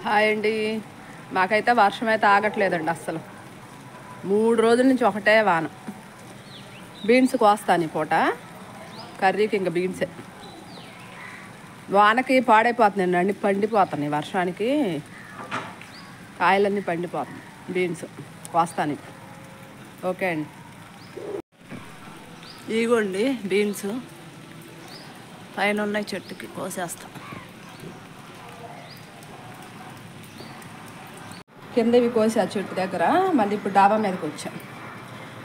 Hi అండి. మాకైతే వర్షం అయితే ఆగట్లేదండి అస్సలు. 3 రోజుల నుంచి ఒకటే వాన. బీన్స్ కోస్తాను ఈ పూట, కర్రీకి ఇంకా బీన్సే. వానకి పాడైపోతున్నాయండి, అన్నీ పండిపోతున్నాయి. వర్షానికి కాయలన్నీ పండిపోతున్నాయి. బీన్స్ కోస్తాను. ఓకే అండి. ఇగోండి బీన్స్ పైన ఉన్నాయి, చెట్టుకి కోసేస్తాం. కిందవి కోసి ఆ చెట్టు దగ్గర, మళ్ళీ ఇప్పుడు డాబా మీదకి వచ్చాం.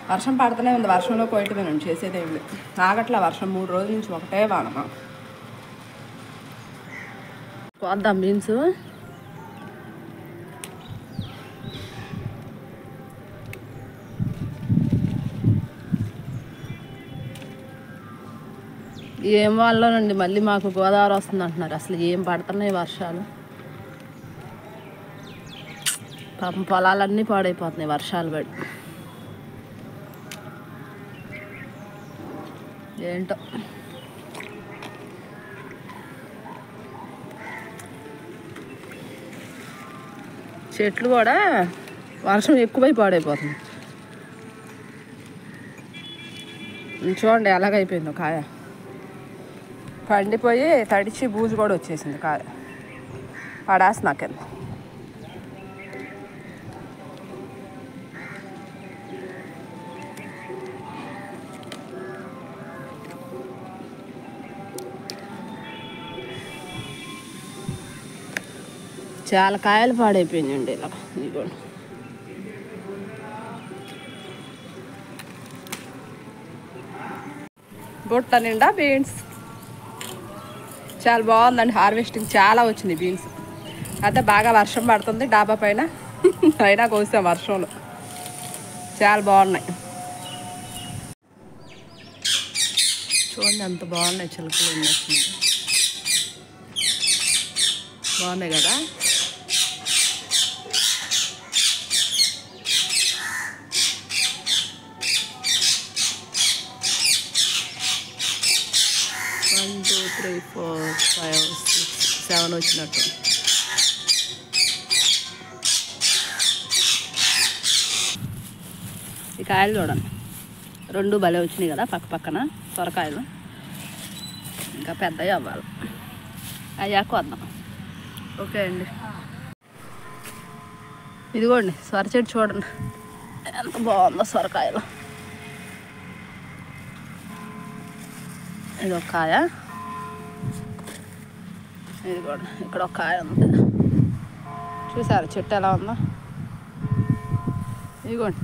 వర్షం పడుతూనే ఉంది, వర్షంలో కోయటమేనండి, చేసేదేమి లేదు. ఆగట్లా వర్షం, 3 రోజుల నుంచి ఒకటే వానమా. కోద్దాం బీన్స్. ఏం వాళ్ళనండి, మళ్ళీ మాకు గోదావరి వస్తుంది అంటున్నారు. అసలు ఏం పడుతున్నాయి వర్షాలు. పాపం పొలాలన్నీ పాడైపోతున్నాయి వర్షాలు పడి. ఏంటో చెట్లు కూడా వర్షం ఎక్కువై పాడైపోతుంది. చూడండి ఎలాగైపోయిందో కాయ, పండిపోయి తడిచి బూజు కూడా వచ్చేసింది కాయ. పడేసి నాకెళ్ళి చాలా కాయలు పాడైపోయిందండి. ఇలా ఇదిగోండి. బుట్ట నిండా బీన్స్. చాలా బాగుందండి, హార్వెస్టింగ్ చాలా వచ్చింది బీన్స్. అయితే బాగా వర్షం పడుతుంది డాబా పైన, అయినా కోసాం వర్షంలో. చాలా బాగున్నాయి. చూడండి ఎంత బాగున్నాయి, చిలుకలు వచ్చింది. బాగున్నాయి కదా. వన్ 2 3 4 5 6 7 వచ్చినట్టు. ఈ కాయలు చూడండి, 2 భలే వచ్చినాయి కదా పక్క పక్కన సొరకాయలు. ఇంకా పెద్దవి అవ్వాలి, అయ్యాక వద్దాం. ఓకే అండి. ఇదిగోండి సొర చెట్టు చూడండి ఎంత బాగుందో సొరకాయలు. ఇది ఒక కాయ, ఇది కూడా ఇక్కడ ఒక కాయ ఉంది. చూసారు చెట్టు ఎలా ఉందో. ఇదిగోండి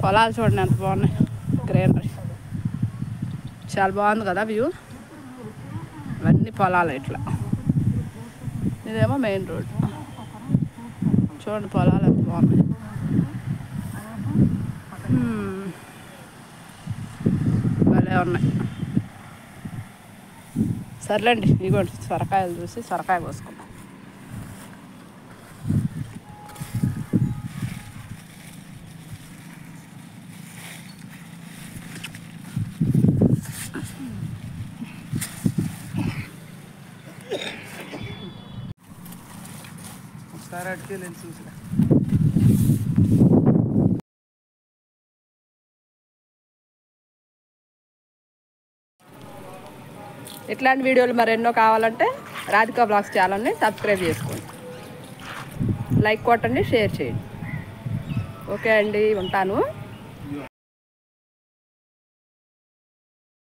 పొలాలు చూడండి ఎంత బాగున్నాయి, గ్రీనరీ. చాలా బాగుంది కదా వ్యూ. ఇవన్నీ పొలాలు ఇట్లా. ఇదేమో మెయిన్ రోడ్. చూడండి పొలాలు ఎంత బాగున్నాయి. భలే ఉన్నాయి. సర్లేండి, ఇదిగోండి సొరకాయలు చూసి సొరకాయ కోసుకున్నాం. ఒకసారి అడిగి నేను చూసిన ఇట్లాంటి వీడియోలు మరెన్నో కావాలంటే రాధికా బ్లాగ్స్ ఛానల్ని సబ్స్క్రైబ్ చేసుకోండి, లైక్ కొట్టండి, షేర్ చేయండి. ఓకే అండి, ఉంటాను.